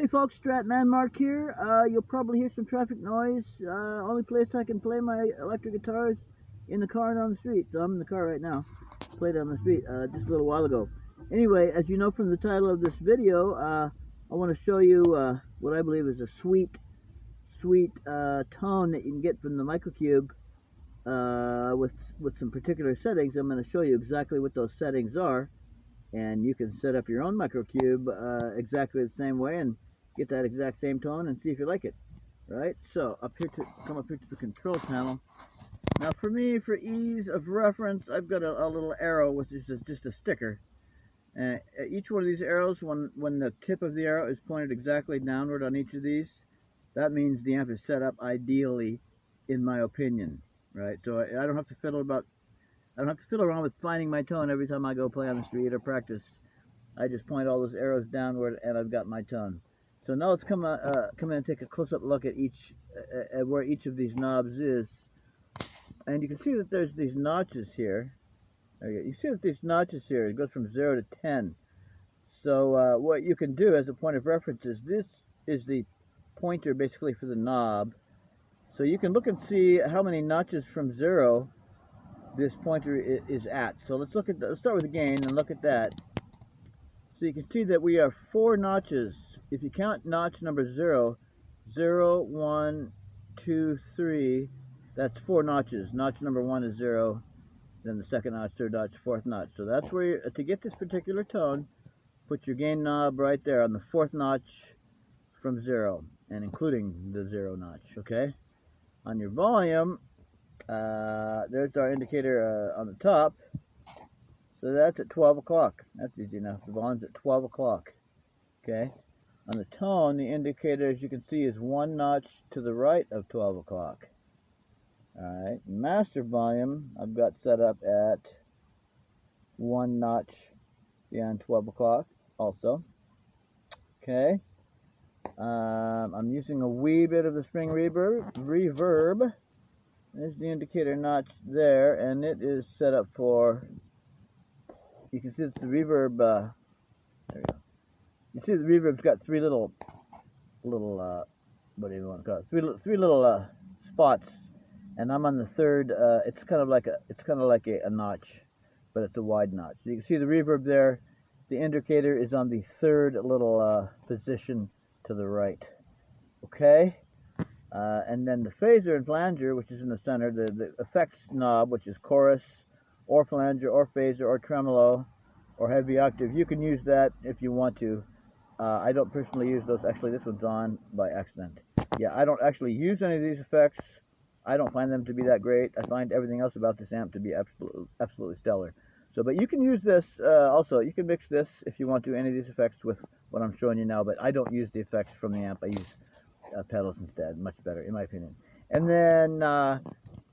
Hey folks, Mark here. You'll probably hear some traffic noise. Only place I can play my electric guitar is in the car and on the street. So I'm in the car right now. Played it on the street just a little while ago. Anyway, as you know from the title of this video, I want to show you what I believe is a sweet tone that you can get from the Microcube with some particular settings. I'm going to show you exactly what those settings are, and you can set up your own Microcube exactly the same way and get that exact same tone and see if you like it. Right? So come up here to the control panel. Now for me, for ease of reference, I've got a little arrow which is just a sticker. Each one of these arrows, when the tip of the arrow is pointed exactly downward on each of these, that means the amp is set up ideally, in my opinion. Right? So I don't have to fiddle around with finding my tone every time I go play on the street or practice. I just point all those arrows downward and I've got my tone. So now let's come in and take a close-up look at where each of these knobs is. And you can see that there's these notches here. There you go. You see that these notches here, it goes from 0 to 10. So what you can do as a point of reference is this is the pointer basically for the knob. So you can look and see how many notches from 0 this pointer is at. So let's start with the gain and look at that. So you can see that we have 4 notches. If you count notch number 0, 0, 1, 2, 3, that's 4 notches. Notch number 1 is 0, then the second notch, third notch, fourth notch. So that's where to get this particular tone, put your gain knob right there on the 4th notch from 0, and including the 0 notch, okay? On your volume, there's our indicator on the top. So that's at 12 o'clock. That's easy enough. The volume's at 12 o'clock. Okay. On the tone, the indicator, as you can see, is 1 notch to the right of 12 o'clock. Alright. Master volume, I've got set up at 1 notch beyond 12 o'clock also. Okay. I'm using a wee bit of the spring reverb. There's the indicator notch there, and it is set up for, you can see that the reverb, there we go. You see the reverb's got 3 little, what do you want to call it? Three little spots, and I'm on the 3rd. It's kind of like a notch, but it's a wide notch. So you can see the reverb there. The indicator is on the 3rd little position to the right. Okay. And then the phaser and flanger, which is in the center, the effects knob, which is chorus, or flanger, or phaser, or tremolo, or heavy octave. You can use that if you want to. I don't personally use those. Actually, this one's on by accident. Yeah, I don't actually use any of these effects. I don't find them to be that great. I find everything else about this amp to be absolutely stellar. So, but you can use this also. You can mix this if you want to, any of these effects with what I'm showing you now, but I don't use the effects from the amp. I use pedals instead. Much better, in my opinion. And then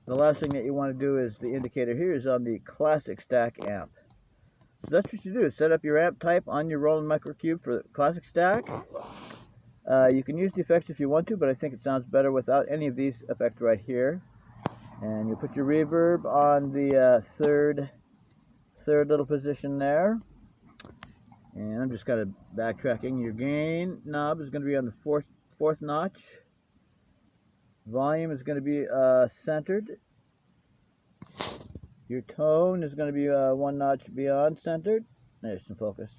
the last thing that you want to do is the indicator here is on the classic stack amp. So that's what you do. Set up your amp type on your Roland Microcube for the classic stack. You can use the effects if you want to, but I think it sounds better without any of these effects right here. And you put your reverb on the third little position there. And I'm just kind of backtracking. Your gain knob is going to be on the fourth notch. Volume is going to be centered. Your tone is going to be 1 notch beyond centered. There's some focus.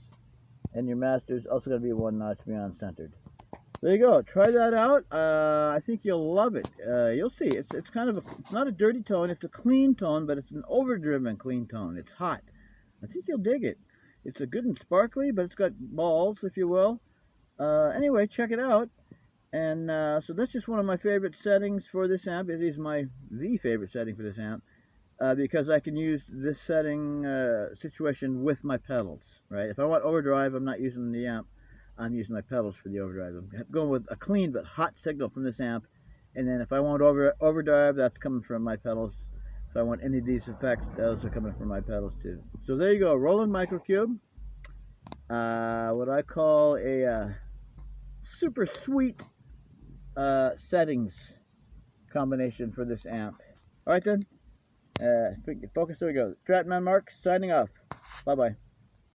And your master is also going to be 1 notch beyond centered. There you go. Try that out. I think you'll love it. You'll see. It's kind of it's not a dirty tone. It's a clean tone, but it's an overdriven clean tone. It's hot. I think you'll dig it. It's a good and sparkly, but it's got balls, if you will. Anyway, check it out. And so that's just one of my favorite settings for this amp. It is the favorite setting for this amp because I can use this setting situation with my pedals. Right? If I want overdrive, I'm not using the amp. I'm using my pedals for the overdrive. I'm going with a clean but hot signal from this amp. And then if I want overdrive, that's coming from my pedals. If I want any of these effects, those are coming from my pedals too. So there you go, Roland Microcube. What I call a super sweet settings combination for this amp. Alright then, focus, there we go. Stratman Mark signing off. Bye bye.